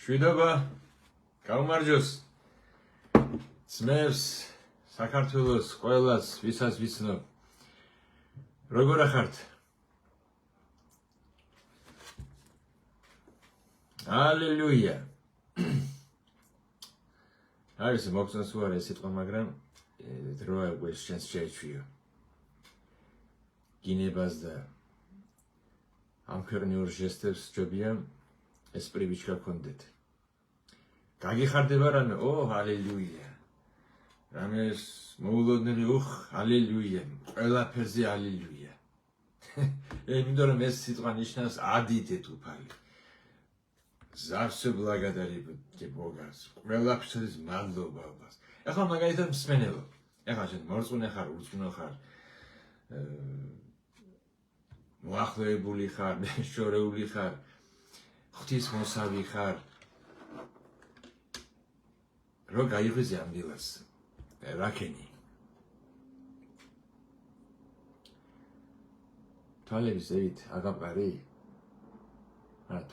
შვიდობა გაუმარჯოს ძმებს საქართველოს ყველას ვისაც ვიცნობ როგორ ახართ ალილუია არის მოგწონს უარ ეს სიტყვა მაგრამ დროა უკვე შენს შეეჩვიო გინებას და ამ ქვეყნიურ ჟესტებს ჯობია ეს პრივიჩკა გქონდეთ გაგიხარდება რამე ალილუია რამეს მოულოდნელი ალილუია ყველაფერზე ალილუია იმიტომ რომ ეს სიტყვა ნიშნავს ადიდეთ უფალი ზავსე ბლაგადარიბ ბოგას ყველაფერს მადლობა ობას ახლა მაგალითად მსმენელო ახლა შენ მორწმუნე ხარ ურწმუნო ხარ მოახლოებული ხარ შორეული ხარ ღვთისმოსავი ხარ რო გაიღვიძე ამ დილას რაკენი თვალების ზევით აგაპარი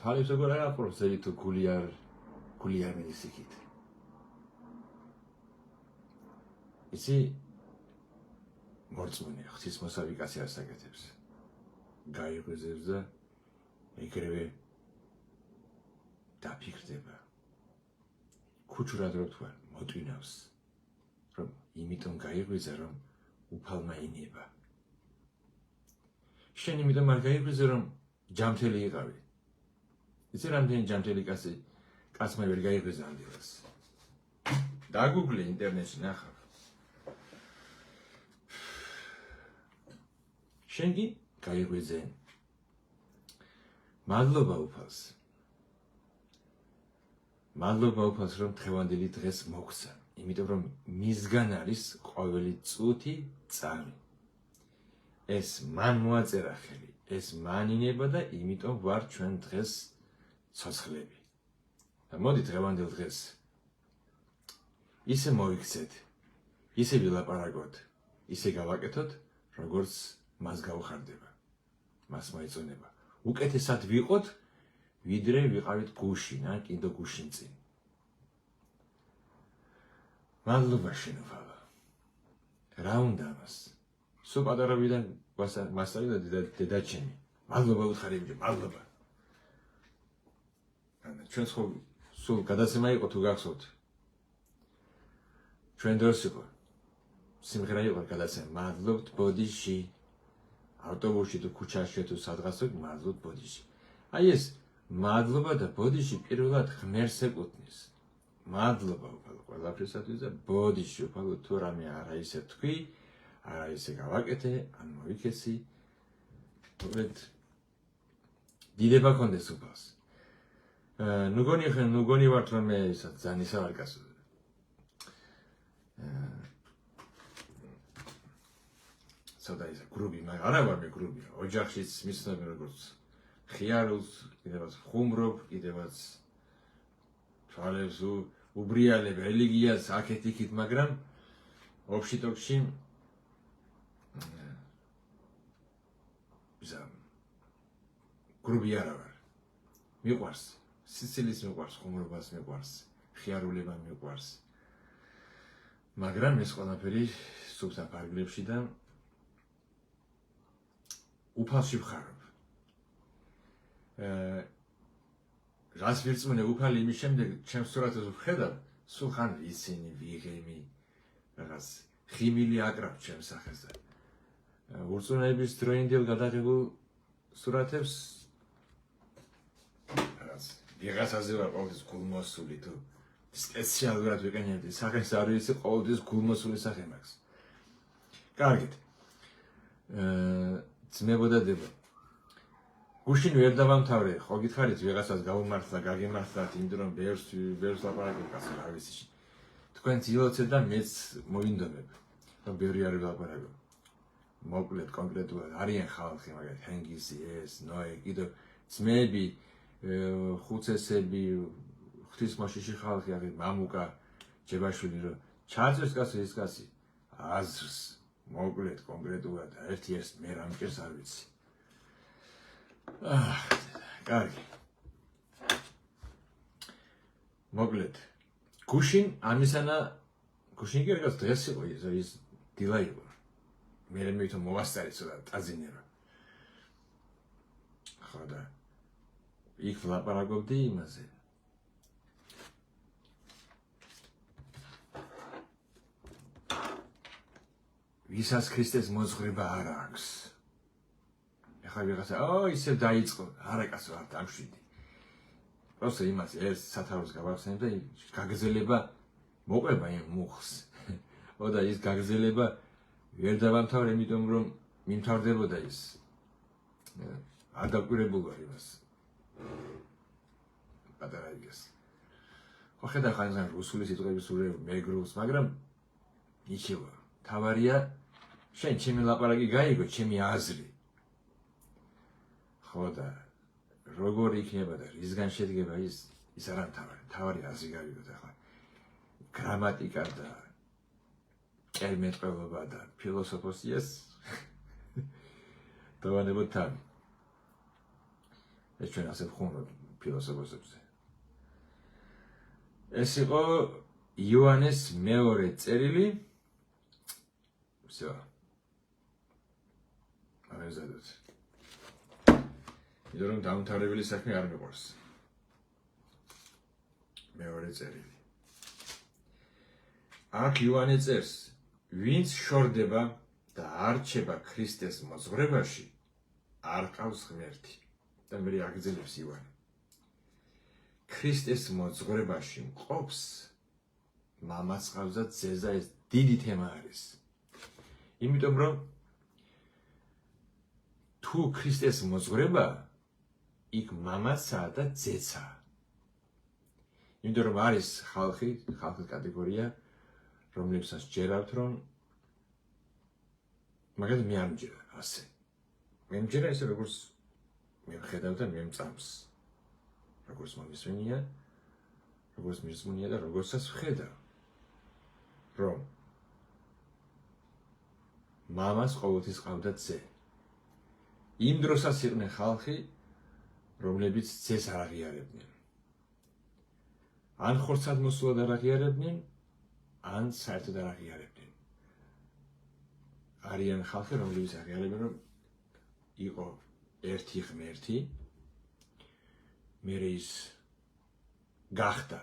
თვალებს როგორ აღაპროს ზევით თუ გული არ მისიქით ისი მორწმუნე ღვთისმოსავი კაცი არ საკეთებს გაიღვიძებს და ეგრევე დაფიქრდება ქუჩურად რო თქვა მოტვინავს რომ იმიტომ გაიღვიძა რომ უფალმა ინება შენ იმიტომ არ გაიღვიძე რომ ჯამთელი იყავი იცი რამდენი ჯამთელი კაცმა ვერ გაიღვიძა ამ დილას დაგუგლე ინტერნეტში ნახავ შენ კი გაიღვიძე მადლობა უფალს მადლობა უფალს რომ დღევანდელი დღეს მოგცა იმიტომ რომ მისგან არის ყოველი წუთი წამი ეს მან მოაწერა ხელი ეს მან ინება და იმიტომ ვარ ჩვენ დღეს ცოცხლები და მოდი დღევანდელ დღეს ისე მოვიქცეთ ისე ვილაპარაკოთ ისე გავაკეთოთ როგორც მას გაუხარდება მას მოეწონება უკეთესად ვიყოთ ვიდრე ვიყავით გუშინ ან კიდო გუშინ წინ მადლობა შენ უფალა რა უნდა ამას სულ პატარავიდან მასწავლე და დედაჩემი მადლობა უთხარი მადლობა ჩვენ სულ გადაცემა იყო თუ გახსოვთ ჩვენ დროს იყო სიმღერა იყო გადაცემა მადლობთ ბოდიში ავტობუსში თუ ქუჩაში თუ სადღაც მადლობთ ბოდიში აი ეს მადლობა და ბოდიში პირველად ღმერთს ეკუთვნის მადლობა უფალო ყველაფრისათვის და ბოდიში უფალო თუ რამე არა ისე თქვი არა ისე გავაკეთე ან მოვიქეცი უბრალოდ დიდება გქონდეს უფალს ნუგონი ვართ რომ მე ისაც ძალიან ისა ვარ კაცო სადა ის გრუპი მაგრამ არა ვარ მე გრუპი ოჯახშიც მისცნობენ როგორც ხიარულს კიდევაც ხუმრობ კიდევაც თვალებს უბრიალებ რელიგიას აქეთ იქით მაგრამ ოფშიტოკში გრუპი არა ვარ მიყვარს სიცილის მიყვარს ხუმრობას მიყვარს ხიარულება მიყვარს მაგრამ ეს ყველაფერი სუფთა ფარგლებში და უფალში ვხარობ რას ვირწმუნე უფალი იმის შემდეგ ჩემს სურათებს ვხედავ სულ ხან ისინი ვიღიმი რაღაც ხიმილი აკრავ ჩემს სახელს და ურწმუნოების დროინდელ გადაღებულ სურათებს რაღაც ვიღაცაზე ვარ ყოველთვის გულმოსული თუ სპეციალურად ვიყენებდი სახელს არ ვიცი ყოველთვის გულმოსული სახე მაქვს კარგით ძმებოდა დებო გუშინ ვერ დავამთავრე ხო გითხარით ვიღაცას გავუმართლა გაგემართლათ იმიტომ რომ ბევრს ლაპარაკობ კაცო რა ვიცი თქვენ ძილოცეთ და მეც მოვინდომებ რომ ბევრი არ ვილაპარაკო მოკლედ კონკრეტულად არიან ხალხი მაგალითად ჰენგიზი ეს ნოე კიდევ ძმები ხუცესები ღვთისმოშიში ხალხი არის მამუკა ჯებაშვილი რომ ჩაძებს კაცო ის კაცი აზრს მოკლედ კონკრეტულად ერთი ეს მე რამჭერს არ ვიცი კარგი მოკლედ გუშინ ამისანა გუშინ კი რაღაც დღეს იყო ის დილა იყო მე მეთქო მოვასწარი ცოტა ტაძინერა ხო და იქ ვლაპარაკობდი იმაზე ვისაც ქრისტეს მოძღვრება არ აქვს ეხლა ვიღაცა ისე დაიწყო არა კაცო არ დამშვიდი просто იმას ეს სათავეს გავახსენებ და გაგზელება მოყვება იმ მუხს და ის გაგზელება ვერ დავამთავრე იმიტომ რომ მიმთავრდებოდა ის არ დაკვირებულ ვარ იმას პატარა იგეს ხო ხედავ ხან რუსული სიტყვების მეგრულს მაგრამ იქევა თავარია შენ ჩემი ლაპარაკი გაიგო ჩემი აზრი ხო და როგორ იქნება და რისგან შედგება ის არ თავარი აზრი გავიგოთ ახლა გრამატიკა და კერმეტყველობა და ფილოსოფიას დავანებოთ თან ეს ჩვენ ასე ვხუნოთ ფილოსოფოსებზე ეს იყო იოანეს მეორე წერილი всё ამეზადოთ იმიტომ რომ დაუნთავრებელი საქმე არ მიყვარს მეორე წერილი აქ იოანე წერს ვინც შორდება და არ რჩება ქრისტეს მოძღვრებაში არ ყავს ღმერთი და მე აგრძელებს იოანე ქრისტეს მოძღვრებაში მყოფს მამაც ყავს და ძეზე ეს დიდი თემა არის იმიტომ რომ თუ ქრისტეს მოძღვრება იქ მამაცაა და ძეცაა იმიტომ რომ არის ხალხის კატეგორია რომლებსაც ჯერავთ რომ მაგალითად მე არ მჯერა ასე მე მჯერა ესე როგორც მე ვხედავ და მე მწამს როგორც მომისვენია როგორც მისმუნია და როგორცაც ვხედავ რომ მამას ყოველთვის ყავდა ძე იმ დროსაც იყვნენ ხალხი რომლებიც ძეს არ აღიარებდნენ ან ხორცად მოსულად არ აღიარებდნენ ან საერთოდ არ აღიარებდნენ არიან ხალხი რომლებიც აღიარებენ რომ იყო ერთი ღმერთი მერე ის გახდა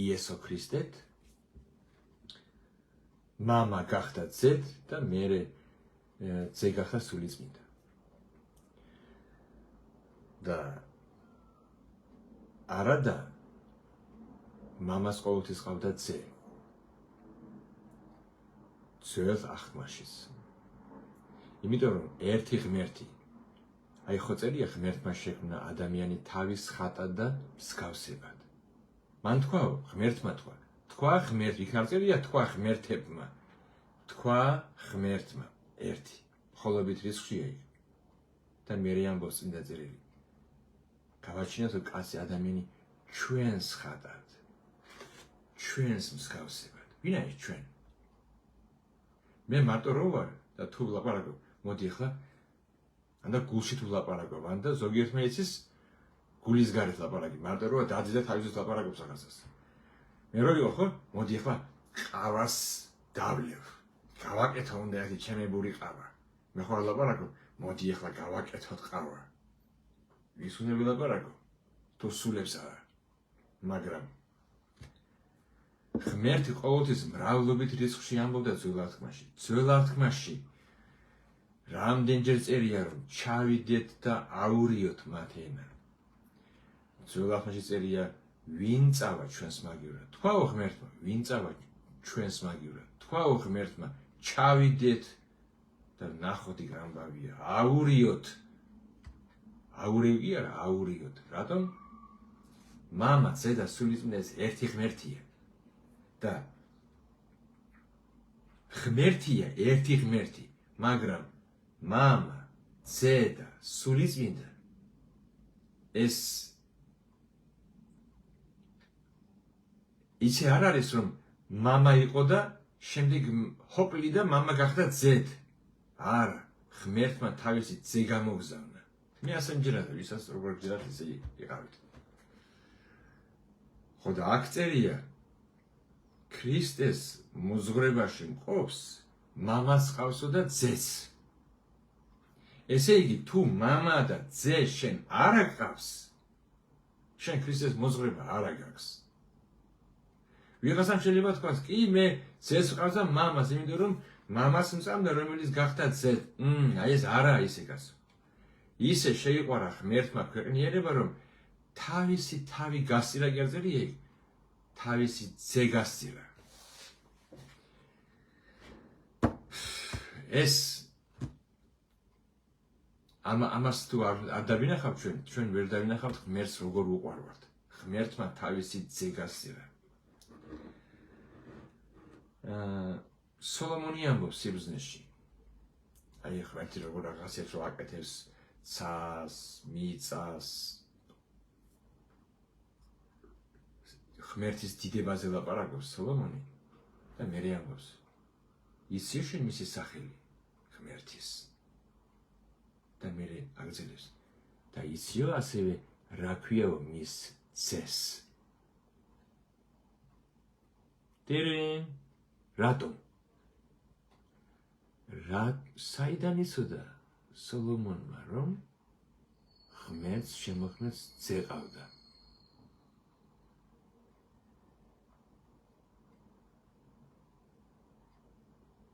იესო ქრისტეთ მამა გახდა ძედ და მერე ძე გახდა სულიწმინდა და არადა მამას ყოველთვის ყავდა ძე ძველ აღთქმაშიც იმიტომ რომ ერთი ღმერთი აი ხო წერია ღმერთმა შექმნა ადამიანი თავის ხატად და მსგავსებად მან თქვა ღმერთმა თქვა ღმერთ იქ არ წერია თქვა ღმერთებმა თქვა ღმერთმა ერთი მხოლობით რისხია იქ და მერე ამბობს წინდა წერილი გავაჩინოთ რომ კაცი ადამიანი ჩვენს ხატად ჩვენს მსგავსებად ვინ არის ჩვენ მე მარტო რო ვარ და თუ ვლაპარაკობ მოდი ახლა ანდა გულში თუ ვლაპარაკობ ანდა ზოგიერთმა იცის გულის გარეთ ლაპარაკი მარტო რო დაძიდა თავისით ლაპარაკობს რაღაცას მე რო ვიყო ხო მოდი ახლა ყავას დავლევ გავაკეთო უნდა ერთი ჩემებური ყავა მე ხო ლაპარაკობ მოდი ახლა გავაკეთოთ ყავა ის უნდა ვილაპარაკო თუ სულებს არა მაგრამ ღმერთი ყოველთვის მრავლობით რისხში ამბობდა ძველ აღთქმაში რამდენჯერ წერია რომ ჩავიდეთ და აურიოთ მათ ენა ძველ აღთქმაში წერია ვინ წავა ჩვენს მაგივრად თქვაო ღმერთმა ვინ წავა ჩვენს მაგივრად თქვაო ღმერთმა ჩავიდეთ და ნახოთ იქ ამბავია აურიოთ აურევი არა აურიოთ რატომ მამა ძე და სულიწმინდა ეს ერთი ღმერთია და ღმერთია ერთი ღმერთი მაგრამ მამა ძე და სულიწმინდა ეს ისე არ არის რომ მამა იყო და შემდეგ ჰოპლი და მამა გახდა ძედ არა ღმერთმა თავისი ძე გამოგზავნა მე ასე მჯერა და ვისაც როგორ გჯერათ ისე იყავით ხოდა აქ წერია ქრისტეს მოზღვრებაში მყოფს მამას ყავსო და ძეც. ესე იგი თუ მამა და ძე შენ არ აკავს, შენ ქრისტეს მოზღვრება არ აგაქვს. ვიღაცამ შეიძლება თქვას, კი მე ძეს ვყავს და მამას, იმიტომ რომ მამას მწამდა, რომელიც გახდა ძე. აი ეს არაა ისე გასო. ისე შეიყვარა ღმერთმა ქვეყნიერება, რომ თავისი თავი გასწირა კი არ წერია იქ, თავისი ძე გასწირა. ეს ამას თუ არ დავინახავთ ჩვენ ვერ დავინახავთ ღმერთს როგორ უყვარვართ. ღმერთმა თავისი ძე გასწირა. სოლომონი ამბობს სიბრძნეში. აი ღმერთი როგორ აღასიათებს რომ აკეთებს ცას, მიწას. ღმერთის დიდებაზე ლაპარაკობს სოლომონი და მერე ამბობს იცი შენ მისი სახელი ღმერთის და მერე აგრძელებს და იციო ასევე რა ქვიაო მის ძეს. დერენ რატომ? საიდან იცოდა სოლომონმა რომ ღმერთს შემოქმნეს ძე ყავდა?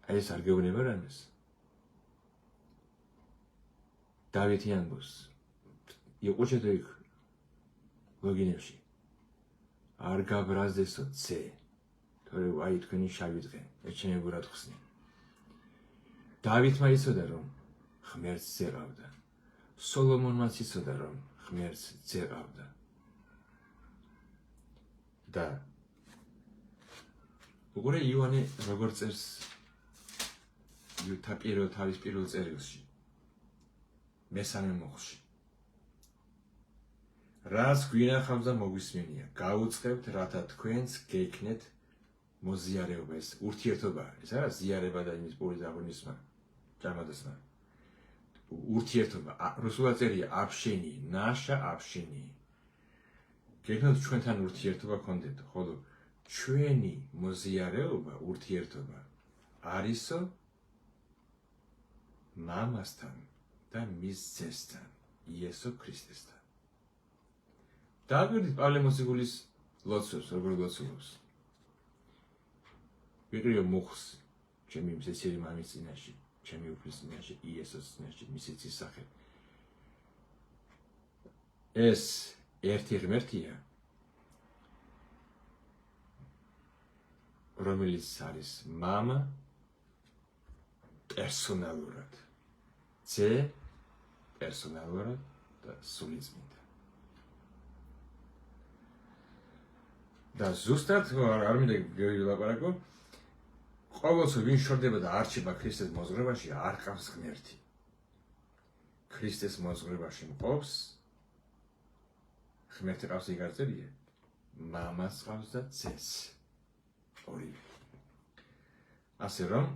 ეს არ გეუბნება რამეს? დავითი ამბობს იყვეჭედო იქ ლოგინებში არ გაბრაზდესო ძე, თორე აი თქვენი შავი დღე ეჩემებურად ხსნი. დავითმა იცოდა რომ ღმერთს ძე ყავდა, სოლომონმაც იცოდა რომ ღმერთს ძე ყავდა და უყურე იოანე როგორ წერს თავის პირველ წერილში მესამე მოხში. რაც გვინახავს და მოგვისმენია, გაუწყებთ, რათა თქვენც გექნეთ მოზიარება. ეს ურთიერთობა, ეს არა ზიარება და იმის პური დაღონისმა, ჭამადასმა. ურთიერთობა, რუსულად წერია აბშენი, ნაშა აბშენი. გექნოთ ჩვენთან ურთიერთობა გქონდეთ, ხოლო ჩვენი მოზიარეობა, ურთიერთობა არისო მამასთან და მის ძესთან, იესო ქრისტესთან. დაგვირდით პავლე მოციქულის ლოცვებს, როგორ ლოცულობს. ვიყრიო მუხს, ჩემი მზესიერი მამის წინაშე, ჩემი უფლის წინაშე, იესოს წინაშე, მისი ძის სახელი. ეს ერთი ღმერთია, რომელიც არის მამა პერსონალურად, ძე პერსონალურად და სულიწმინდა. და ზუსტად არ მინდა გელაპარაკო, ყოველთვის ვინ შორდება და არჩება ქრისტეს მოზღვრებაში, არ ყავს ღმერთი. ქრისტეს მოზღვრებაში მყოფს ღმერთი ყავს იქ არ წერია, მამას ყავს და ძეს. ორივე. ასე რომ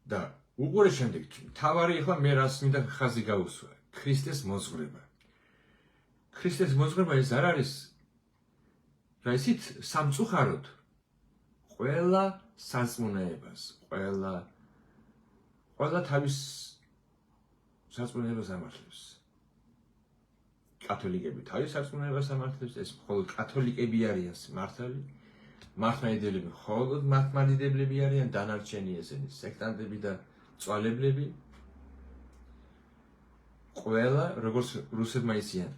და უყურე შემდეგ თავარი ახლა მე რას მინდა ხაზი გაუსვა, ქრისტეს მოზღვრება. ქრისტეს მოზღვრება ეს არ არის რა ისიც სამწუხაროდ ყველა სარწმუნოებას, ყველა თავის სარწმუნოებას ამართლებს. კათოლიკები თავის სარწმუნოებას ამართლებს, ეს მხოლოდ კათოლიკები არიან მართალი, მართლმადიდებლები მხოლოდ მართლმადიდებლები არიან, დანარჩენი ესენი სექტანტები და მწვალებლები. ყველა როგორც რუსებმა იციან,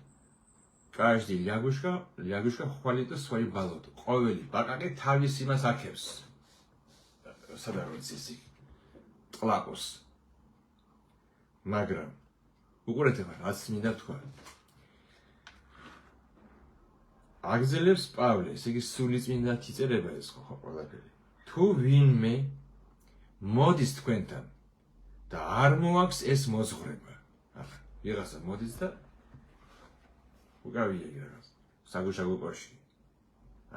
каждый лягушка хвалит свой болот. ყოველი ბაყაყი თავის იმას აქებს. სადაც ისი ტყლაპოს. მაგრამ უყურეთ ახლა რაც მინდა თქვა. აგზელებს პავლე, ესე იგი სულიწმინდად იწერება ეს ხო ყველაფერი. თუ ვინმე მოდის თქვენთან და არ მოაქვს ეს მოზღვრება. ახლა ვიღაცა მოდის და უკავია რაღაც საგუშაგო კოშკი.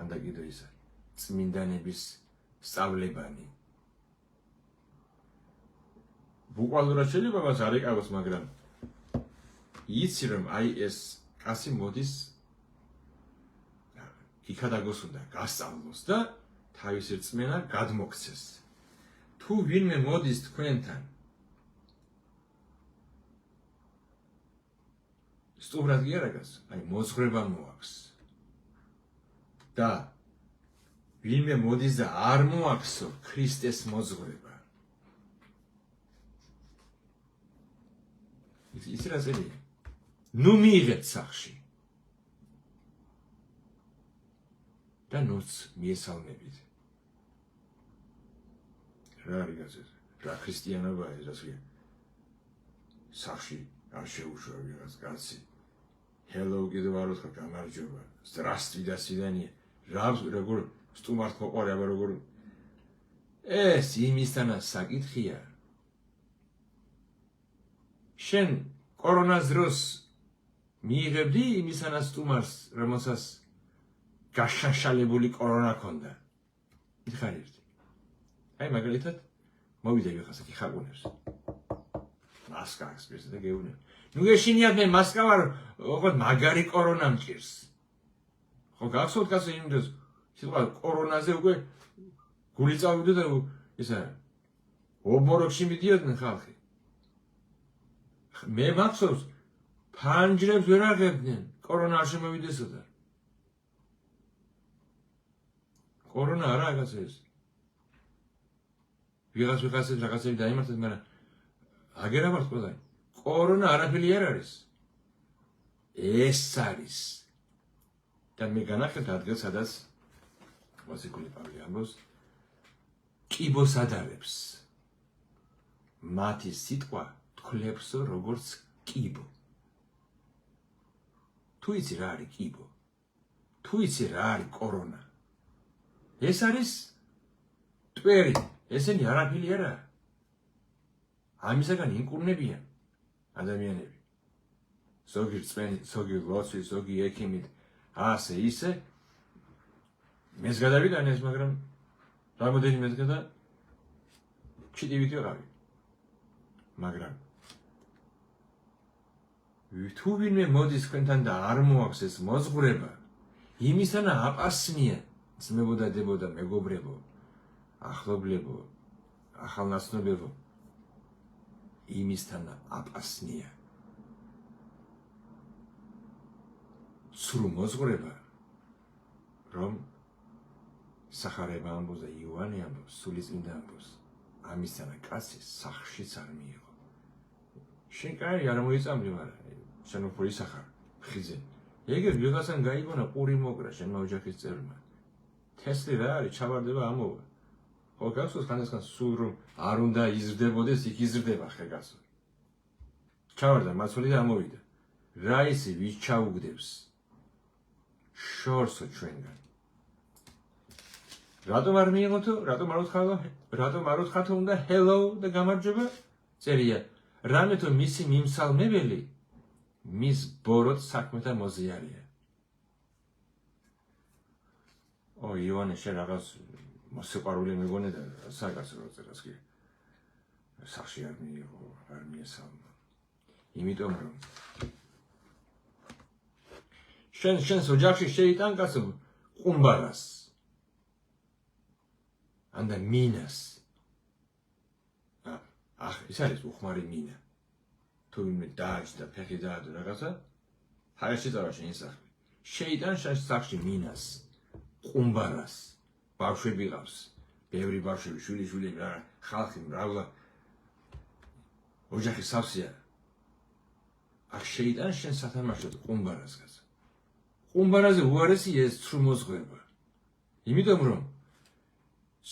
ანდა კიდე ისა წმინდანების სწავლებანი. ბუყვალურად შეიძლება მას არ ეკავოს, მაგრამ იცი რომ აი ეს კაცი მოდის იქადაგოს უნდა გასწავლოს და თავისი რწმენა გადმოქცეს. თუ ვინმე მოდის თქვენთან სტუმრად კი არა გას, აი მოძღვრება მოაქვს. და ვინმე მოდის და არ მოაქვსო ქრისტეს მოძღვრება. ის რა წერია? ნუ მიიღეთ სახში. და ნუც მიესალმებით. რა არის ეს? რა ქრისტიანობაა ეს ასე? სახში არ შეუშვა ვიღაც კაცი. Hello კიდევ არ ვთქვა, გამარჯობა. Здравствуй, до свидания. როგორ სტუმართ მოყარე, აბა როგორ ეს იმისთანა საკითხია. შენ კორონას დროს მიიღებდი იმისანა სტუმარს, რომელსაც გაშაშალებული კორონა ქონდა. მითხარ ერთი. აი მაგალითად მოვიდა ვიღაცა კი ხაკუნებს. მასკა აქვს პირზე და გეუბნება. ნუ გეშინიათ მე მასკა ვარ, ოღონდ მაგარი კორონა მჭირს. ხო გახსოვთ კაცო იმ დროს სიტყვა კორონაზე უკვე გული წავიდა და ისა ობოროკში მიდიოდნენ ხალხი. მე მახსოვს ფანჯრებს ვერ აღებდნენ, კორონა არ შემოვიდესოდა. კორონა არა კაცო ეს. ვიღაცები რაღაცები დაიმართეთ, მაგრამ აგერამართ ყველა. კორონა არაფერი არ არის. ეს არის. და მე განახილეთ ადგილს, სადაც მოციქული პავლე ამბობს, კიბოს ადარებს. მათი სიტყვა თქლებსო როგორც კიბო. თუ იცი რა არის კიბო? თუ იცი რა არის კორონა? ეს არის ტვერი, ესენი არაფერი არა. ამისაგან ინკურნებიან ადამიანები. ზოგი რწმენი, ზოგი ლოცვით, ზოგი ექიმით, ასე ისე. მეც გადავიდან ეს, მაგრამ რამოდენიმე დღე და ჩიტივით ვიყავი. მაგრამ თუ ვინმე მოდის თქვენთან და არ მოაქვს ეს მოძღვრება, იმისთანა აპასნია, ძმებო და დებო და მეგობრებო, ახლობლებო, ახალნაცნობებო, იმისთანა აპასნია. სრულ მოძღვრება, რომ სახარება ამბობს და იოანე ამბობს, სულიწმინდა ამბობს, ამისთანა კაცი სახშიც არ მიიღო. შენ კარი არ მოიწამლი, მაგრამ შენ უფრო ისახარ ხიზე. ეგერ ვიღაცამ გაიგონა პური მოკრა შენმა ოჯახის წევრმა. თესლი რა არის, ჩავარდება ამოვა. ხო გახსოვს ხანდახან სულ რომ არ უნდა იზრდებოდეს, იქ იზრდება ხე გასო. ჩავარდა მაცული და ამოვიდა. რა ისი ვის ჩაუგდებს? შორსო ჩვენგან. რატომ არ მიიღო თუ? რატომ არ უთხრა თუ უნდა hello და გამარჯობა? წერია. რამე თუ მისი მიმსალმებელი მის ბოროტ საქმეთა მოზიარია. იოანე შენ რაღაც მოსიყვარული მეგონე და საკაცო რო წერას კი. სახში არ მიიღო, არ მიესალმა. იმიტომ რომ შენს ოჯახში შეიტან კაცო ყუმბარას. ანდა მინას. ის არის უხმარი მინა. თუ ვინმე დააჭდა ფეხი დაადო რაღაცა, ჰაერში წავა შენ სახში. შეიტან შენს სახში მინას, ყუმბარას, ბავშვები ყავს, ბევრი ბავშვები, შვილიშვილები, რა ხალხი მრავლა ოჯახი სავსეა. აქ შეიტან შენ სათამაშოდ ყუმბარას კაცო. ყუმბარაზე უარესია ეს სრულ მოძღვრება. იმიტომ რომ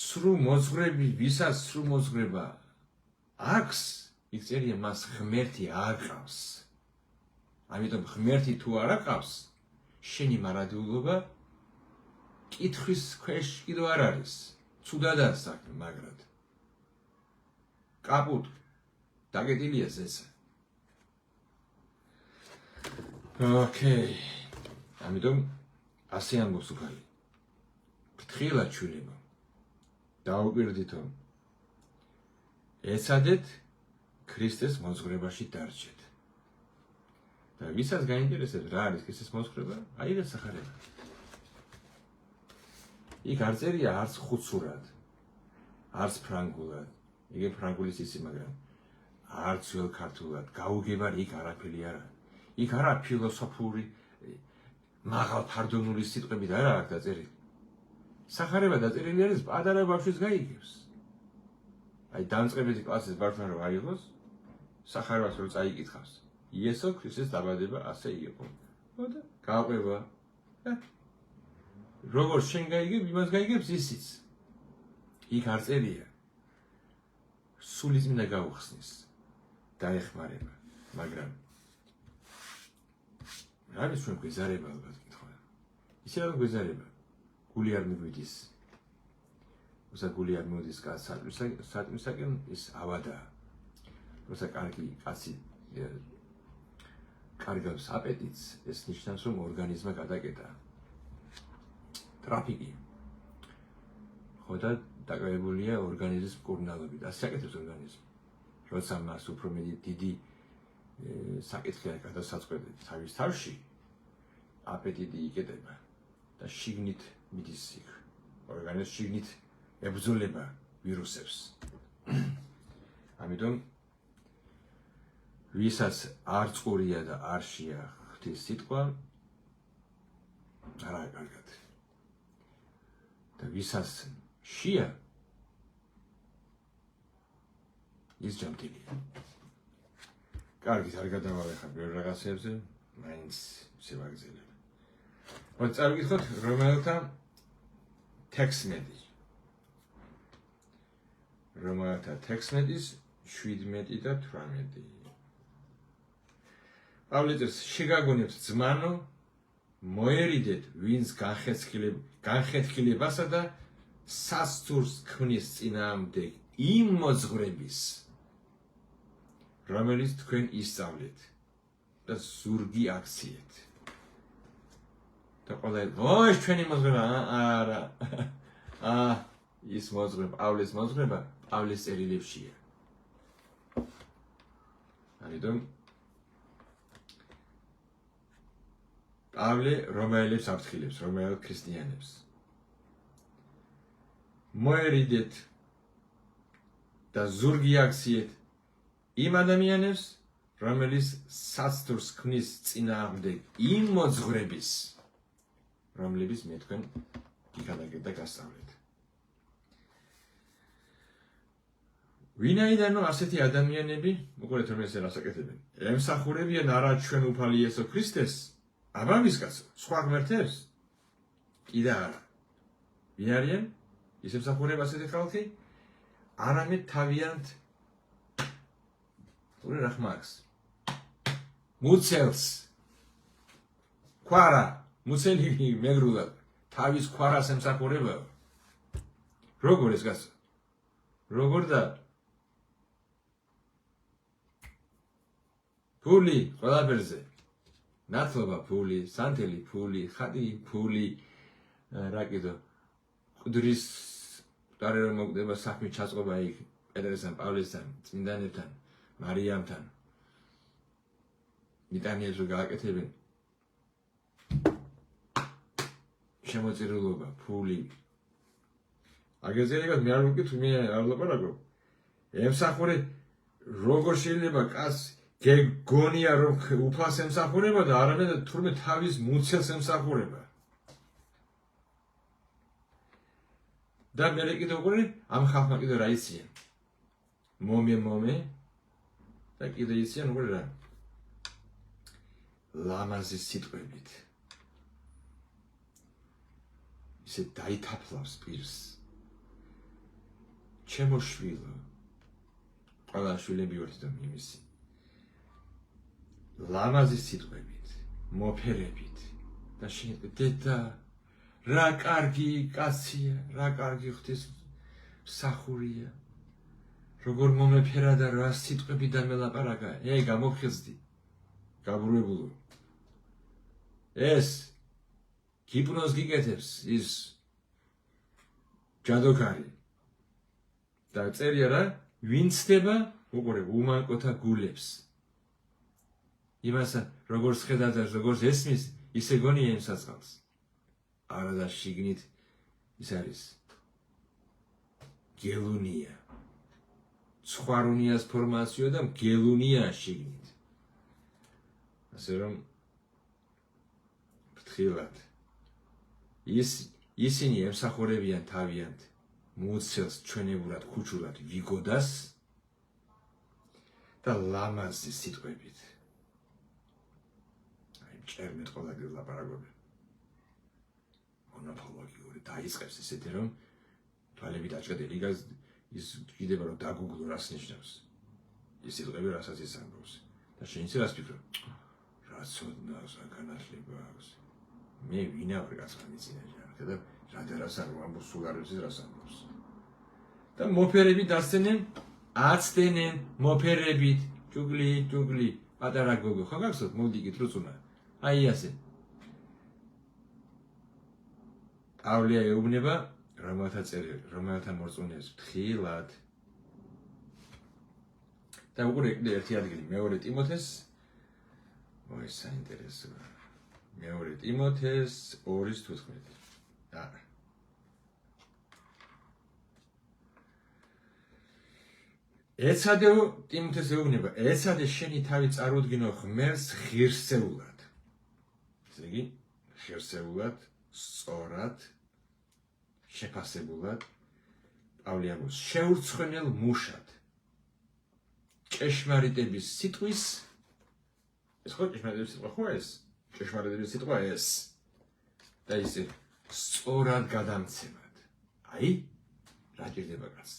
სრულ მოძღვრები, ვისაც სრულ მოძღვრება აქვს, იქ წერია მას ღმერთი აყავს. ამიტომ ღმერთი თუ არ აყავს, შენი მარადიულობა კითხვის ქვეშ კიდევ არ არის. ცუდადაა საქმე, მაგრად. კაპუტ დაგეტილია ზეცე. ოკეი. ამიტომ ასე ამბობს უკალი. ფრთხილად ჩვენება. დაუკვირდითო. ეცადეთ ქრისტეს მოძღვრებაში დარჩეთ. და ვისაც გაინტერესებს რა არის ქრისტეს მოძღვრება, აიღეთ სახარება. იქ არ წერია არც ხუცურად, არც ფრანგულად, იგივე ფრანგულის ისი, მაგრამ არც ველქართულად, გაუგებარი იქ არაფერი არა. იქ არა ფილოსოფიური, მაღალ ფარდონული სიტყვები და არა აქვს დაწერილი. სახარება დაწერილი არის პატარა ბავშვის გაიგებს. აი დამწყებითი კლასის ბავშვმა რომ აიღოს, სახარებას რომ წაიკითხავს. იესო ქრისტეს დაბადება ასე იყო. და გაყვება. როგორც შენ გაიგებ, იმას გაიგებს ისიც. იქ არ წერია. სულიწმინდა გაუხსნის. დაეხმარება, მაგრამ რა არის ჩვენ გვეზარება ალბათ კითხვა. ისე რა გვეზარება? გული არ მიგვიდის. როცა გული არ მიგვიდის საწმისაკენ ის ავადაა. როცა კარგი კაცი კარგავს აპეტიტს, ეს ნიშნავს რომ ორგანიზმა გადაკეტა. ტრაფიკი. ხო და დაკავებულია ორგანიზმის მკურნალობით. ასე აკეთებს ორგანიზმი. როცა მას უფრო დიდი საკითხი აქვს გადასაწყვეტი თავის თავში, აპეტიტი იკეტება და შიგნით მიდის იქ. ორგანიზმი შიგნით ებრძოლება ვირუსებს. ამიტომ ვისაც არ წყურია და არ შეა ღვთის სიტყვა, არაა კარგად. და ვისაც შეა, ის ჯანმრთელია. კარგი, არ გადავალეხარ ბევრ რაღაცებზე, მაინც შევაგრძელებ. მოდი წავიკითხოთ რომაელთა 16. რომაელთა 16-ის 17 და 18. პავლე წერს, შეგაგონებთ ძმანო, მოერიდეთ ვინც განხეთქილებასა და სასწურს ქმნის წინააღმდეგ იმ მოძღვრების, რომელიც თქვენ ისწავლეთ და ზურგი აქციეთ. და ყველა ეს ჩვენი მოძღვრება არა. ის მოძღვრება, პავლეს მოძღვრება პავლეს წერილებშია. ამიტომ პავლე რომაელებს აფრთხილებს, რომაელ ქრისტიანებს. მოერიდეთ და ზურგი აქციეთ იმ ადამიანებს, რომელიც სასწურს ქმნის წინააღმდეგ იმ მოძღვრების, რომლებიც მე თქვენ იქადაგეთ და გასწავლეთ. ვინაიდანო ასეთი ადამიანები, უყურეთ რომ ესე რას აკეთებენ, ემსახურებიან არა ჩვენ უფალი იესო ქრისტეს, აბა მის კაცო, სხვა ღმერთებს? კიდე არა. ვინ არიან? ის ემსახურება ასეთი ხალხი? არამედ თავიანთ უყურე რა ხმა აქვს. მუცელს. ქვარა, მუცელი მეგრულად, თავის ქვარას ემსახურება. როგორ ეს კაცო? როგორ და ფული ყველაფერზე. ნათლობა ფული, სანთელი ფული, ხატი ფული, რა კიდო, ყდრის დარე რომ მოგდება საქმე ჩაწყობა იქ პეტრესთან, პავლესთან, წმინდანებთან, მარიამთან. მიტანიებს რომ გააკეთებენ. შემოწირულობა, ფული. აგეზერებად მე არ ვიკითხე, მე არ ლაპარაკობ. ემსახურე როგორ შეიძლება კაცს გეგონია რომ უფალს ემსახურება და არამედ თურმე თავის მუცელს ემსახურება. და მე კიდე უყურე ამ ხალხმა კიდე რა იციან. მომე და კიდე იციან უყურე რა. ლამაზი სიტყვებით. ისე დაითაფლავს პირს. ჩემო შვილო. ყველა შვილები ვართ და მიმისი. ლამაზი სიტყვებით, მოფერებით და დედა რა კარგი კაცია, რა კარგი ღვთის მსახურია. როგორ მომეფერა და რა სიტყვები დამელაპარაკა, გამოფხიზდი. გაბრუებულო. ეს ჰიპნოზ გიკეთებს ის ჯადოქარი. და წერია რა, ვინ ცდება, უყურე, უმანკოთა გულებს. იმას როგორც ხედავს და როგორც ესმის, ისე გონია იმ საწყალს. არა და შიგნით ის არის გელუნია. ცხვარუნიას ფორმაციო და გელუნია შიგნით. ასე რომ ფრთხილად ისინი ემსახურებიან თავიანთ მუცელს ჩვენებურად ქუჩურად ვიგოდას და ლამაზი სიტყვებით. აი ჭერმეთ ყველა გზა ლაპარაკობენ. მონოფოლოგიური დაიწყებს ესეთი რომ თვალები დაჭრილი ის გიდება რომ დაგუგლო რას ნიშნავს. ის სიტყვები რასაც ის ამბობს. და შენ ისე რას ფიქრობ? რაც ოდნავს განათლება აქვს. მე ვინა ვარ გასამიცინებია. და რადერას არ ამბობს სულ არ ვიცი რას ამბობს. და მოფერებით დასცენენ, აცდენენ მოფერებით, ჯუგლი, პატარა გოგო, ხო გახსოვთ მოდი კითხულწუნა. აი ასე. პავლე ეუბნება რომელთა მორწმუნეებს ფრთხილად. და უყურე ერთი ადგილი მეორე ტიმოთეს. ой, საინტერესოა. მეორე ტიმოთეს 2:15. არა. ეცადე ტიმოთეს ეუბნება, ეცადე შენი თავი წარუდგინო ღმერთს ღირსეულად. ესე იგი, ღირსეულად, სწორად, შეფასებულად, პავლე ამბობს, შეურცხვენელ მუშად. ჭეშმარიტების სიტყვის ეს ხო ჭეშმარიტების სიტყვა ხო ეს? ჭეშმარიტების სიტყვა ეს. და ისე სწორად გადამცემად. აი, რა ჭირდება კაცს?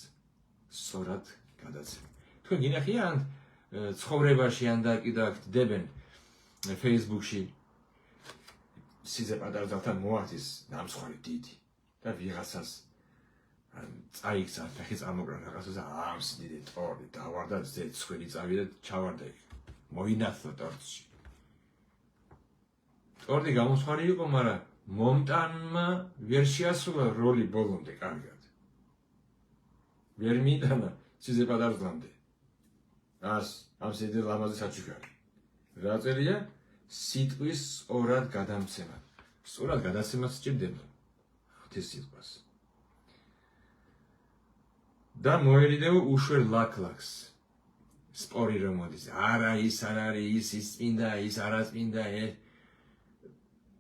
სწორად გადაცემა. თქვენ გინახიათ ცხოვრებაში ან და კიდევ დებენ Facebook-ში სიძე პატარა ძალთან მოათის ნამსხვრევი დიდი და ვიღაცას წაიქცა ფეხი წამოკრა რაღაცას ამს დიდი ტორტი დავარდა ზეცხვილი წავიდა ჩავარდა იქ მოინათლა ტორტში. ტორტი გამოსხარი იყო, მაგრამ მომტანმა ვერ შეასრულა როლი ბოლომდე კარგად. ვერ მიიტანა სიძე პატარძლამდე. ამ სიძე ლამაზი საჩუქარი. რა წერია? სიტყვის სწორად გადამცემად. სწორად გადაცემას სჭირდება ღვთის სიტყვას. და მოერიდეო უშვერ ლაქლაქს. სპორი რომ მოდის. არა ის არ არის, ის წმინდა, ის არა წმინდა.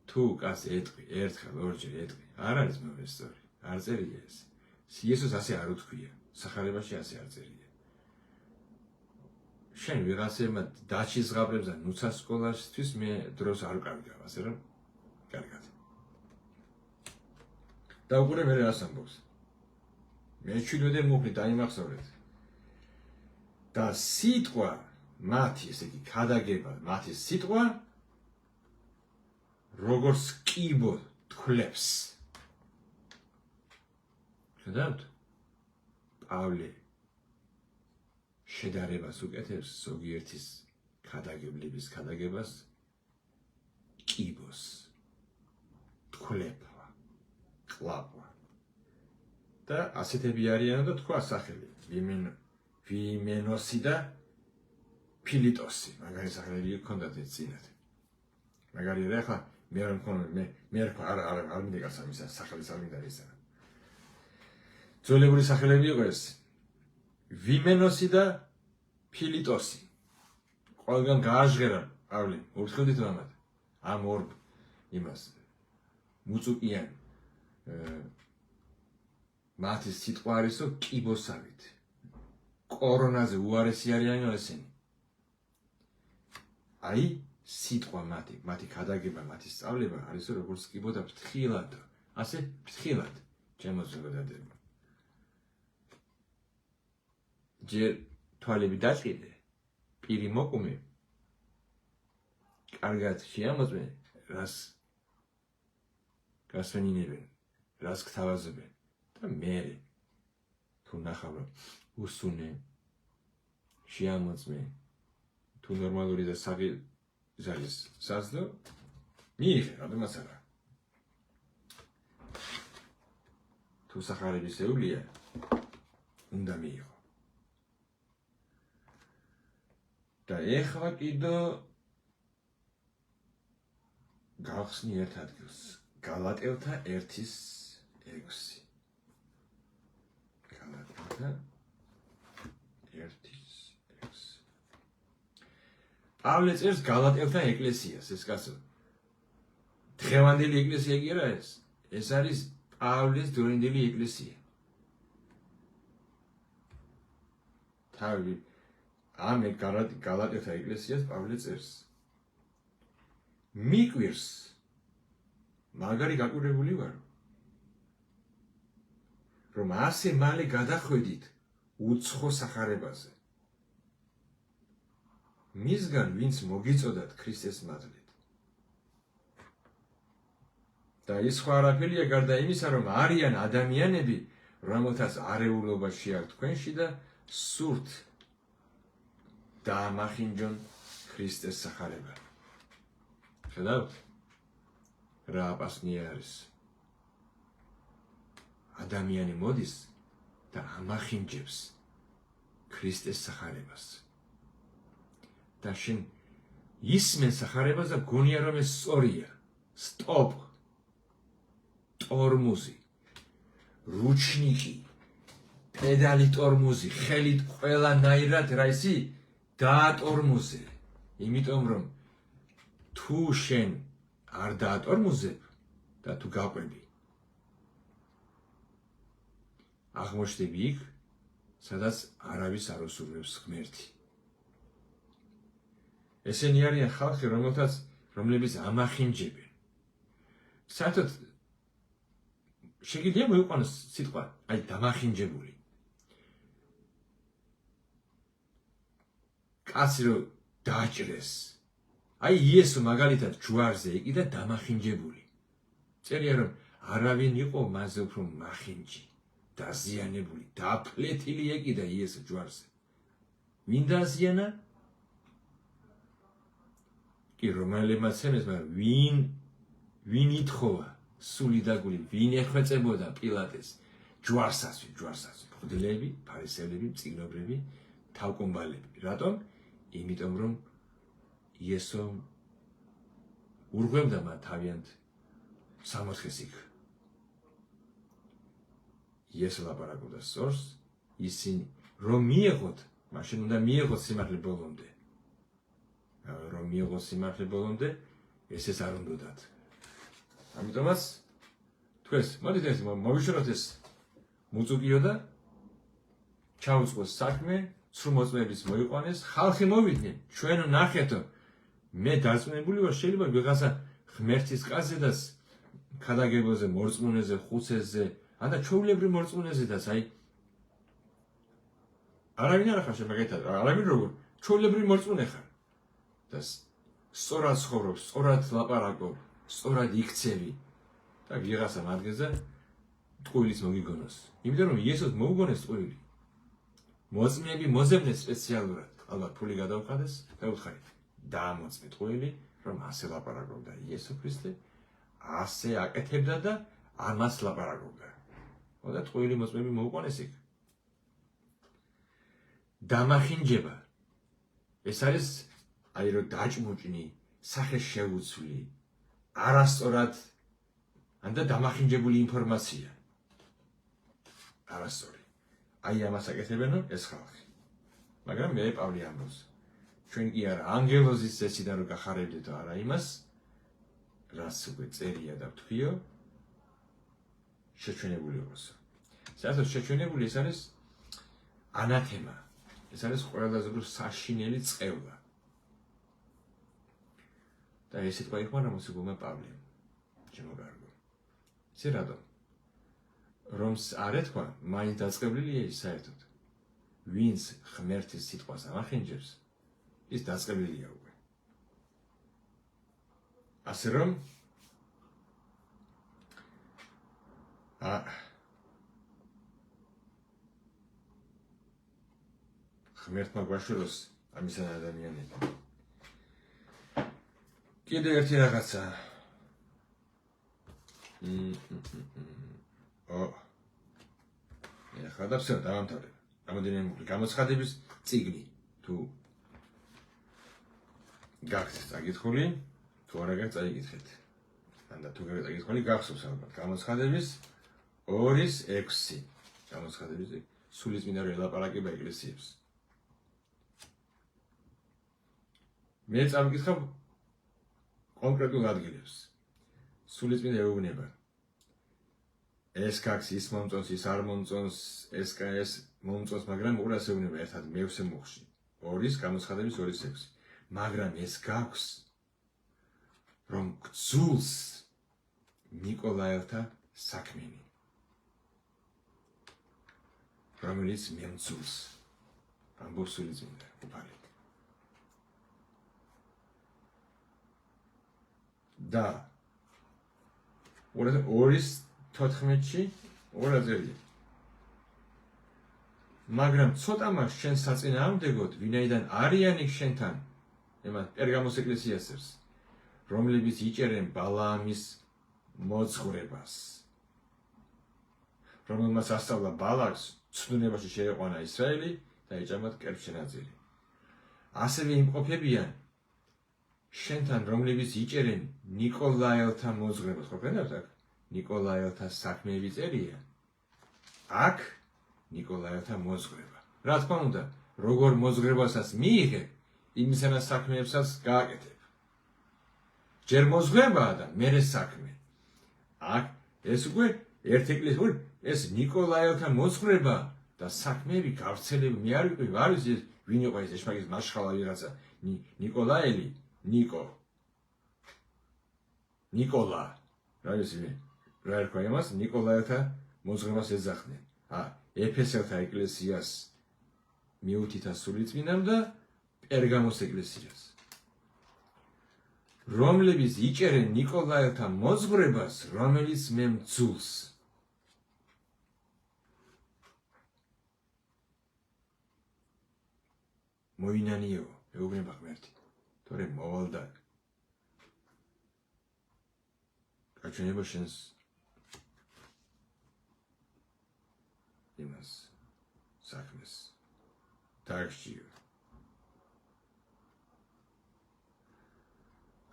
თუ კაც ეტყვი, ერთხელ, ორჯერ ეტყვი. არ არის მოვესწორი. არ წერია ეს. იესოს ასე არ უთქვია. სახარებაში ასე არ წერია. შენ ვიღაცებმა დაჩის ზღაპრებს და ნუცას სკოლაშთვის მე დროს არ ვკარგავ, ასე რომ კარგად. და უყურე მე რას ამბობს. მე ჩვიდვედე მუქნი დაიმახსოვრეთ. და სიტყვა მათი, ესე იგი ქადაგება, მათი სიტყვა როგორც კიბო თქლებს. ხედავთ? პავლე შედარებას უკეთებს ზოგიერთის ქადაგებლების ქადაგებას კიბოს თქლებვა, კლაპვა. და ასეთები არიან და თქვა სახელი ვიმენოსი და ფილიტოსი. მაგარი სახელები ჰქონდათ წინათ. მაგარი რა ხა მე არ მქონდა მე არ მინდა გასამისა სახელის არ მინდა ისა. ძველებური სახელები იყო ეს. ვიმენოსი და ფილიტოსი. ყველგან გააჟღერა პავლე. ურთხევდით ამათ. ამ ორ იმას მუწუკიან მათი სიტყვა არისო კიბოსავით. კორონაზე უარესი არიანო ესენი. აი სიტყვა მათი ქადაგება, მათი სწავლება არისო როგორც კიბო და ფრთხილად. ასე ფრთხილად ჩემო ზოგადადებმა. ჯერ თვალები დაჭიდე, პირი მოკუმე. კარგად შეამოწმე, რას გასვენინებენ, რას გთავაზებენ. და მე თუ ნახავ რომ უსუნე შეამოწმე თუ ნორმალური და საღი ზალის საზდო მიიღე რადგანაც არა თუ სახარების ეულია უნდა მიიღო და ეხლა კიდო გავხსნი ერთ ადგილს გალატელთა 1:6 6 გალატელთა 1:6 პავლე წერს გალატელთა ეკლესიას ეს კაცო დღევანდელი ეკლესია კი არა ეს არის პავლეს დროინდელი ეკლესია თავი ამ გალატელთა ეკლესიას პავლე წერს მიკვირს მაგარი გაკვირვებული ვარ რომ ასე მალე გადახვედით უცხო სახარებაზე მისგან ვინც მოგიწოდათ ქრისტეს მადლით და ის სხვა არაფერია გარდა იმისა რომ არიან ადამიანები რომელთაც არეულობაში აქვს თქვენში და სურთ დაამახინჯონ ქრისტეს სახარება ხედავთ რა აპასნია არის ადამიანი მოდის და ამახინჯებს ქრისტეს სახარებას და შენ ისმენ სახარებას და გონია რომ ეს სწორია სტოპ ტორმუზი რუჩნიკი პედალი ტორმუზი ხელით ყველანაირად რა ისი დაატორმუზე იმიტომ რომ თუ შენ არ დაატორმუზებ და თუ გაყვები აღმოჩნდები იქ სადაც არავის არ უსურვებს ღმერთი ესენი არიან ხალხი რომლებიც ამახინჯებენ საერთოდ შეგიძლია მოიყვანოს სიტყვა აი დამახინჯებული კაცი რომ დააჭრეს აი იესო მაგალითად ჯვარზე იყიდა დამახინჯებული წერია რომ არავინ იყო მასზე უფრო მახინჯი დაზიანებული დაფლეთილი იყიდა იესო ჯვარზე ვინ დააზიანა კი რომელმაც ემეს მაგრამ ვინ ითხოვა სული დაგული ვინ ეხვეწებოდა პილატეს ჯვარსაც მღვდლები ფარისევლები მწიგნობრები თავკომბალები რატომ იმიტომ რომ იესო ურღვევდა მათ თავიანთ სამოთხეს იქ იესო ლაპარაკობდა სწორს ისინი რომ მიეღოთ მაშინ უნდა მიეღოთ სიმართლე ბოლომდე რომ მიეღოთ სიმართლე ბოლომდე ესეც არ უნდათ ამიტომაც თქვენს მოდით ეს მოვიშოროთ ეს მუწუკიო და ჩაუწყოს საქმე სრულმოწმეების მოიყვანეს ხალხი მოვიდნენ ჩვენ ნახეთო მე დარწმუნებული ვარ შეიძლება ვიღაცა ღმერთის კაცედაც ქადაგებაზე მორწმუნეზე ხუცესზე ანდა ჩვეულებრივ მორწმუნეზედაც აი არავინ არ ხარ შემეგეთად არავინ როგორ ჩვეულებრივ მორწმუნე ხარ და სწორად ცხოვრობ სწორად ლაპარაკობ სწორად იქცევი და ვიღაცა მადგეზე ტყუილის მოგიგონოს იმიტომ რომ იესოს მოუგონეს ტყუილი მოწმეები მოძებნეს სპეციალურად ალბათ ფული გადავხადეს და უთხარი დაამოწმე ტყუილი რომ ასე ლაპარაკობდა იესო ქრისტე ასე აკეთებდა და ამას ლაპარაკობდა და ტყუილი მოწმეები მოუყვანეს იქ დამახინჯება ეს არის აი რომ დაჭმუჭნი სახე შეუცვლი არასწორად ანდა დამახინჯებული ინფორმაცია არასწორი აი ამას აკეთებენ ეს ხალხი მაგრამ მე პავლე ამბობს ჩვენ კი არა ანგელოზის წესიდან რომ გახარებდეთ არა იმას რაც უკვე წერია და ვთქვიო შეჩვენებული ყოფილსა საერთოდ შეჩვენებული ეს არის ანათემა ეს არის ყველაზე უფრო საშინელი წყევლა და ეს სიტყვა იხმარა მოციქულმა პავლემ ჩემო კარგო ისე რატომ რომ არ ეთქვა მაინც დაწყევლილია ის საერთოდ ვინც ღმერთის სიტყვას ამახინჯებს ის დაწყევლილია უკვე ასე რომ ღმერთმა გვაშოროს ამისან ადამიანები კიდევ ერთი რაღაცა ეხლა და ვსო დავამთავრებ რამოდენიმე გამოცხადების წიგნი თუ გაქვთ წაკითხული თუ არა გაქვთ წაიკითხეთ ანდა თუ გაქვთ წაკითხული გახსოვს ალბათ გამოცხადების 2:6 გამოცხადების სულიწმინდა რო ელაპარაკება ეკლესიებს. მე წამკითხავ კონკრეტულ ადგილებს. სულიწმინდა ეუბნება ეს გაქს ის მომწონს, ის არ მომწონს, ეს მომწონს, მაგრამ უყურას ეუბნება ერთად მევსე მუხში. 2 გამოცხადების 2:6. მაგრამ ეს გაქს რომ გძულს ნიკოლაელთა საქმენი. რომელიც მემძულს. ამბობს სულიწმინდა უფალი. და 2:14-ში ორაძელია. მაგრამ ცოტა მას შენ საწინააღმდეგოდ, ვინაიდან არიანი შენთან, ემად პერგამოს ეკლესიას წერს, რომლებიც იჭერენ ბალაამის მოძღვრებას. რომელმაც ასწავლა ბალაკს ცნუნებაში შეეყვანა ისრაელი და ეჭამათ კერპშენაძელი. ასევე იმყოფებიან შენთან, რომლებიც იჭერენ ნიკოლაელთა მოძღვრებას. ხო გქონდათ აქ? ნიკოლაელთა საქმეები წერია. აქ ნიკოლაელთა მოძღვრება. რა თქმა უნდა, როგორ მოძღვრებასაც მიიღებ, იმისანა საქმეებსაც გააკეთებ. ჯერ მოძღვრებაა და მერე საქმე. აქ ეს უკვე ერთ ეკლესიურ ეს ნიკოლაელთა მოძღვრება და საქმეები გავრცელებული. მე არ ვიყავი, არ ვიცი ვინ იყო ეს ეშმაკის მარშხალა ვიღაცა. ნიკოლაელი, ნიკოლა. რა ვიცი მე. რა ერქვა იმას ნიკოლაელთა მოძღვრებას ეძახდნენ. ეფესელთა ეკლესიას მიუთითა სულიწმინდამ და პერგამოს ეკლესიას. რომლებიც იჭერენ ნიკოლაელთა მოძღვრებას, რომელიც მემძულს. მოინანიო, ეუბნება ღმერთი, თორემ მოვალდა. გაჩვენება შენს იმას საქმეს დაარჩიო.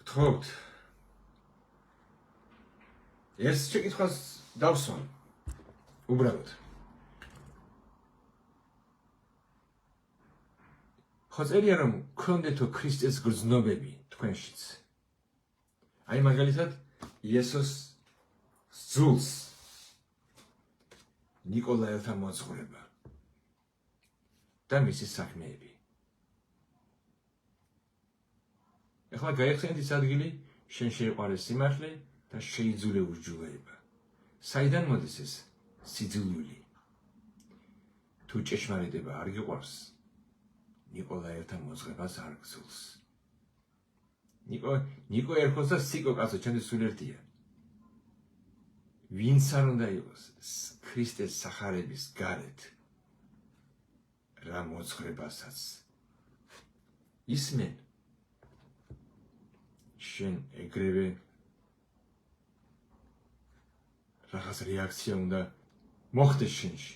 გთხოვთ ეს შეკითხვას დავსვან უბრალოდ. ხო წერია რომ გქონდეთო ქრისტეს გრძნობები თქვენშიც. აი მაგალითად იესოს ძულს ნიკოლაელთა მოძღვრება და მისი საქმეები. ეხლა გაიხსენეთ ის ადგილი, შენ შეიყვარეს სიმართლე და შეიძულე ურჯულეება. საიდან მოდის ეს სიძულვილი? თუ ჭეშმარიტება არ გიყვარს, ნიკოლაელთა მოძღვრებას არ გძულს. ნიკო ერქოს და სიკო კაცო, ჩემთვის სულ ერთია. ვინც არ უნდა იყოს ქრისტეს სახარების გარეთ რა მოძღვრებასაც ისმენ, შენ ეგრევე რაღაც რეაქცია უნდა მოხდეს შენში.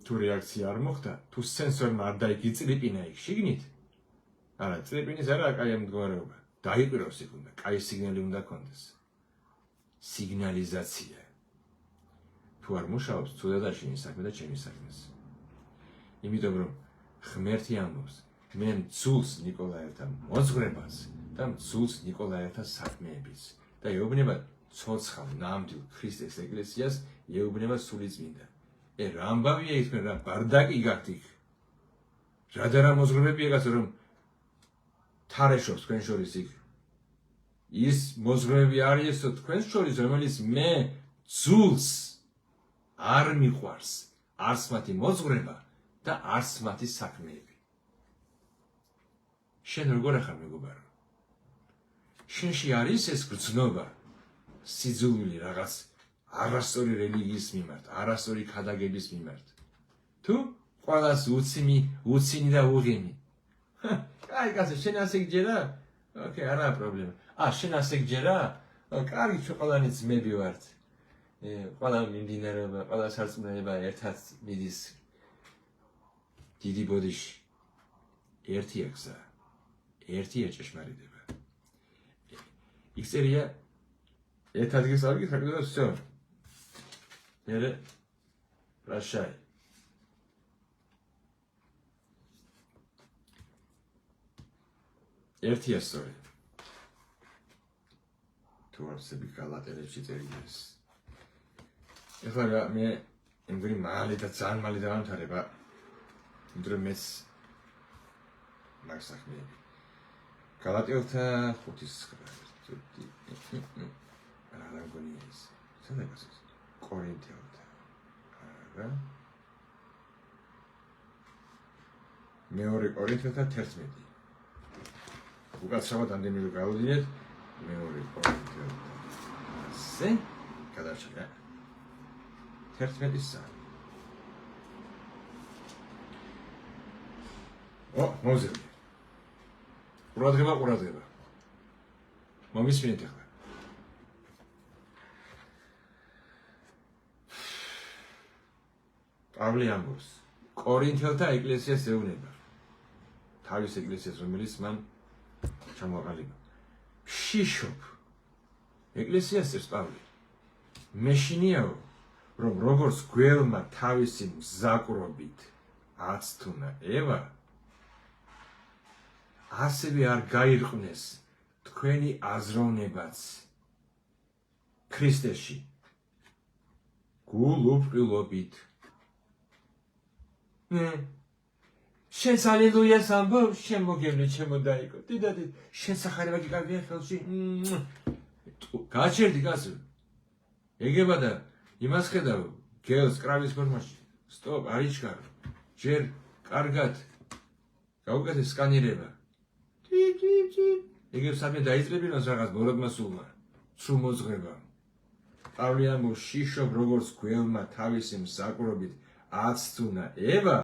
თუ რეაქცია არ მოხდა, თუ სენსორმა არ დაიგიწრიპინა იქ შიგნით, არა, წრიპინის არა კაი მდგომარეობა. დაიყვიროს იქ უნდა, კაი სიგნალი უნდა კონდეს. სიგნალიზაცია. თუ არ მუშაობს, ცუდად არ შენის საქმე და ჩემი საქმეს. იმიტომ რომ ღმერთი ამბობს, მე მძულს ნიკოლაელთა მოძღვრებას და მძულს ნიკოლაელთა საქმეებიც. და ეუბნება ცოცხალ ნამდვილ ქრისტეს ეკლესიას, ეუბნება სულიწმინდა. რა ამბავია ის მე რა ბარდაკი გაქვთ იქ. რა და რა მოძღვრებებია კაცო რომ თარეშობს თქვენ შორის იქ. ის მოძღვრებები არისო თქვენ შორის, რომელიც მე ძულს არ მიყვარს, არც მათი მოძღვრება და არც მათი საქმეები. შენ როგორ ახარ მეგობარო? შენში არის ეს გრძნობა, სიძულვილი რაღაც არასწორი რელიგიის მიმართ, არასწორი ქადაგების მიმართ. თუ ყველას უცინი და უღიმი. კაი კაცო, შენ ასე გჯერა? ოკეი, არაა პრობლემა. შენ ასე გჯერა? კარგი, ჩვენ ყველანი ძმები ვართ. ყველა მიმდინარეობა, ყველა სარწმუნოება ერთად მიდის დიდი ბოდიში. ერთია გზა, ერთია ჭეშმარიტება. იქ წერია ერთ ადგილს ავიგეთ, რა კიდევ всё. მერე რაშაი ერთია სწორი თუ არსები გალატელებში წერილს ეხლა რა მე იმგვარი მალე და ძალიან მალე დავამთავრება იმიტომ მეც მაგ საქმეები გალატელთა 5-9 რა გონია ის სადაც ის კორინთელთა არა მეორე კორინთელთა 11 უკაცრავად ამდენივე გავუძინეთ მეორე კორინთელთა ასე გადარჩა 11 სამ მოზელი ყურადღება მომისმინეთ ახლა პავლე ამბობს კორინთელთა ეკლესიას ეუბნება თავის ეკლესიას რომელიც მან ჩამოაყალიბა შიშობ ეკლესიას წერს პავლე მეშინიაო რომ როგორც გველმა თავისი მზაკვრობით აცთუნა ევა ასევე არ გაირყვნეს თქვენი აზროვნებაც ქრისტეში გულუბრყვილობით შენს ალილუიას ამბობ შემოგევლე ჩემოდაიკო დიდად შენ სახარება გიკარგია ხელში გაჩერდი კაცო ეგება და იმას ხედავ გელს კრავის ფორმაში სტოპ არ იჩქარო ჯერ კარგად გაუკეთე სკანირება ეგებს სამე დაიწყებინოს რაღაც ბოროტმა სულმა სულ მოძღება პავლე ამბობს შიშობ როგორც გველმა თავისი მზაკვრობით აცთუნა ევა